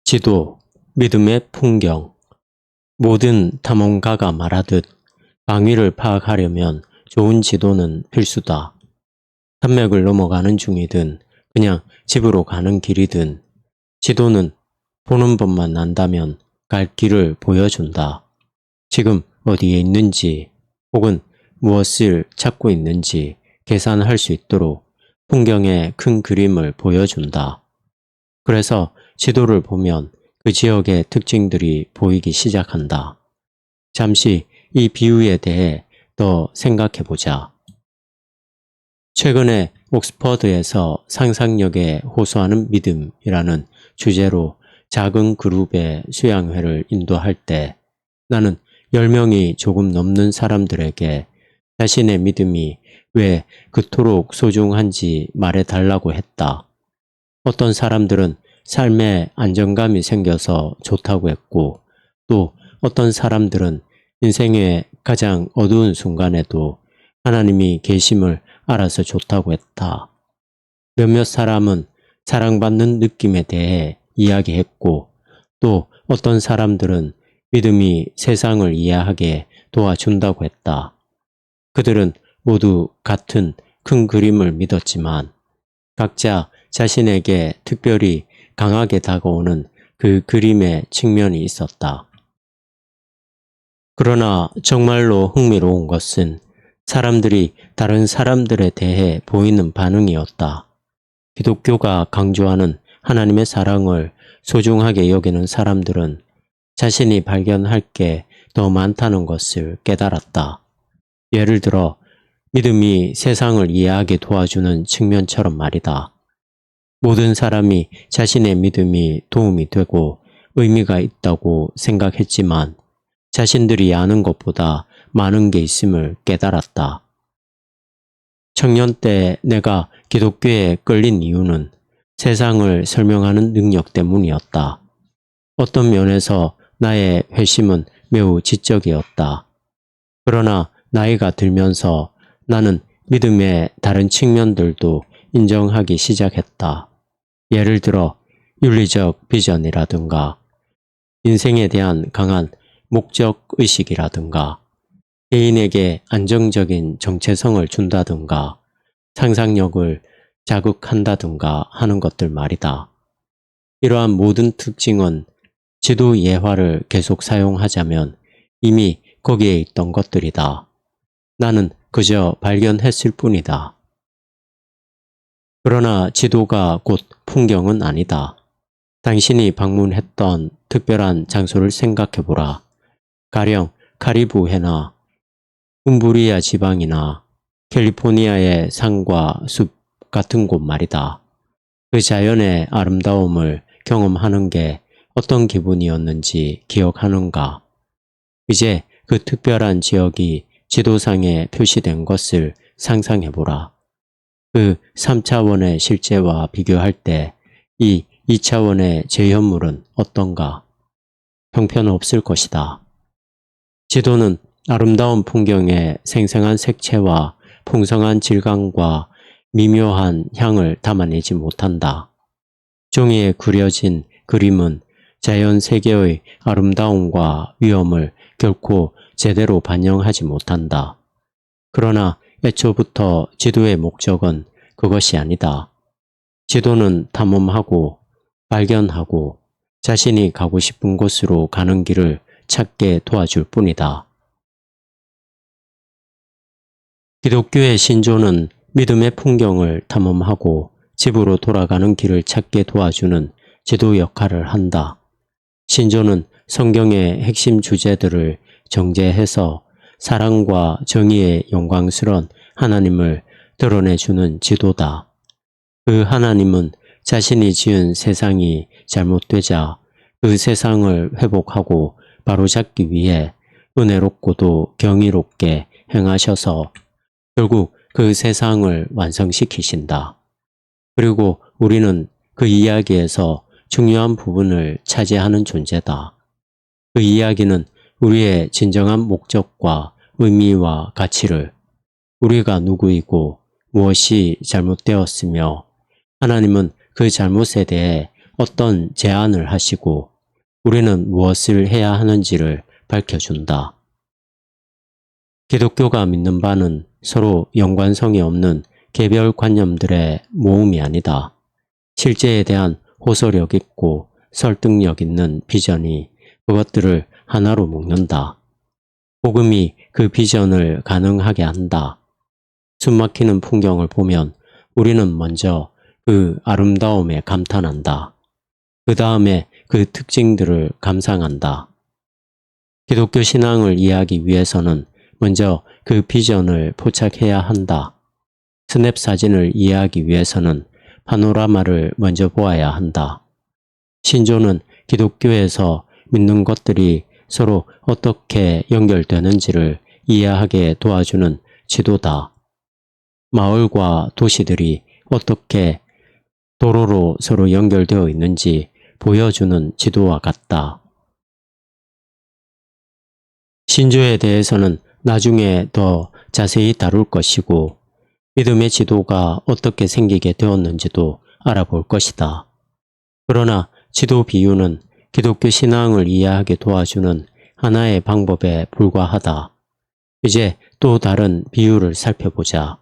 지도, 믿음의 풍경. 모든 탐험가가 말하듯 방위를 파악하려면 좋은 지도는 필수다. 산맥을 넘어가는 중이든 그냥 집으로 가는 길이든 지도는 보는 법만 안다면 갈 길을 보여준다. 지금 어디에 있는지 혹은 무엇을 찾고 있는지 계산할 수 있도록 풍경의 큰 그림을 보여준다. 그래서 지도를 보면 그 지역의 특징들이 보이기 시작한다. 잠시 이 비유에 대해 더 생각해 보자. 최근에 옥스퍼드에서 상상력에 호소하는 믿음이라는 주제로 작은 그룹의 수양회를 인도할 때 나는 10명이 조금 넘는 사람들에게 자신의 믿음이 왜 그토록 소중한지 말해달라고 했다. 어떤 사람들은 삶에 안정감이 생겨서 좋다고 했고, 또 어떤 사람들은 인생의 가장 어두운 순간에도 하나님이 계심을 알아서 좋다고 했다. 몇몇 사람은 사랑받는 느낌에 대해 이야기했고, 또 어떤 사람들은 믿음이 세상을 이해하게 도와준다고 했다. 그들은 모두 같은 큰 그림을 믿었지만 각자 자신에게 특별히 강하게 다가오는 그 그림의 측면이 있었다. 그러나 정말로 흥미로운 것은 사람들이 다른 사람들에 대해 보이는 반응이었다. 기독교가 강조하는 하나님의 사랑을 소중하게 여기는 사람들은 자신이 발견할 게 더 많다는 것을 깨달았다. 예를 들어 믿음이 세상을 이해하게 도와주는 측면처럼 말이다. 모든 사람이 자신의 믿음이 도움이 되고 의미가 있다고 생각했지만 자신들이 아는 것보다 많은 게 있음을 깨달았다. 청년 때 내가 기독교에 끌린 이유는 세상을 설명하는 능력 때문이었다. 어떤 면에서 나의 회심은 매우 지적이었다. 그러나 나이가 들면서 나는 믿음의 다른 측면들도 인정하기 시작했다. 예를 들어 윤리적 비전이라든가 인생에 대한 강한 목적 의식이라든가 개인에게 안정적인 정체성을 준다든가 상상력을 자극한다든가 하는 것들 말이다. 이러한 모든 특징은 지도 예화를 계속 사용하자면 이미 거기에 있던 것들이다. 나는 그저 발견했을 뿐이다. 그러나 지도가 곧 풍경은 아니다. 당신이 방문했던 특별한 장소를 생각해보라. 가령 카리브해나 움브리아 지방이나 캘리포니아의 산과 숲 같은 곳 말이다. 그 자연의 아름다움을 경험하는 게 어떤 기분이었는지 기억하는가? 이제 그 특별한 지역이 지도상에 표시된 것을 상상해보라. 그 3차원의 실제와 비교할 때 이 2차원의 재현물은 어떤가? 형편없을 것이다. 지도는 아름다운 풍경의 생생한 색채와 풍성한 질감과 미묘한 향을 담아내지 못한다. 종이에 그려진 그림은 자연 세계의 아름다움과 위엄을 결코 제대로 반영하지 못한다. 그러나 애초부터 지도의 목적은 그것이 아니다. 지도는 탐험하고 발견하고 자신이 가고 싶은 곳으로 가는 길을 찾게 도와줄 뿐이다. 기독교의 신조는 믿음의 풍경을 탐험하고 집으로 돌아가는 길을 찾게 도와주는 지도 역할을 한다. 신조는 성경의 핵심 주제들을 정제해서 사랑과 정의의 영광스러운 하나님을 드러내주는 지도다. 그 하나님은 자신이 지은 세상이 잘못되자 그 세상을 회복하고 바로잡기 위해 은혜롭고도 경이롭게 행하셔서 결국 그 세상을 완성시키신다. 그리고 우리는 그 이야기에서 중요한 부분을 차지하는 존재다. 그 이야기는 우리의 진정한 목적과 의미와 가치를, 우리가 누구이고 무엇이 잘못되었으며 하나님은 그 잘못에 대해 어떤 제안을 하시고 우리는 무엇을 해야 하는지를 밝혀준다. 기독교가 믿는 바는 서로 연관성이 없는 개별 관념들의 모음이 아니다. 실제에 대한 호소력 있고 설득력 있는 비전이 그것들을 하나로 묶는다. 복음이 그 비전을 가능하게 한다. 숨막히는 풍경을 보면 우리는 먼저 그 아름다움에 감탄한다. 그 다음에 그 특징들을 감상한다. 기독교 신앙을 이해하기 위해서는 먼저 그 비전을 포착해야 한다. 스냅 사진을 이해하기 위해서는 파노라마를 먼저 보아야 한다. 신조는 기독교에서 믿는 것들이 서로 어떻게 연결되는지를 이해하게 도와주는 지도다. 마을과 도시들이 어떻게 도로로 서로 연결되어 있는지 보여주는 지도와 같다. 신조에 대해서는 나중에 더 자세히 다룰 것이고 믿음의 지도가 어떻게 생기게 되었는지도 알아볼 것이다. 그러나 지도 비유는 기독교 신앙을 이해하게 도와주는 하나의 방법에 불과하다. 이제 또 다른 비유를 살펴보자.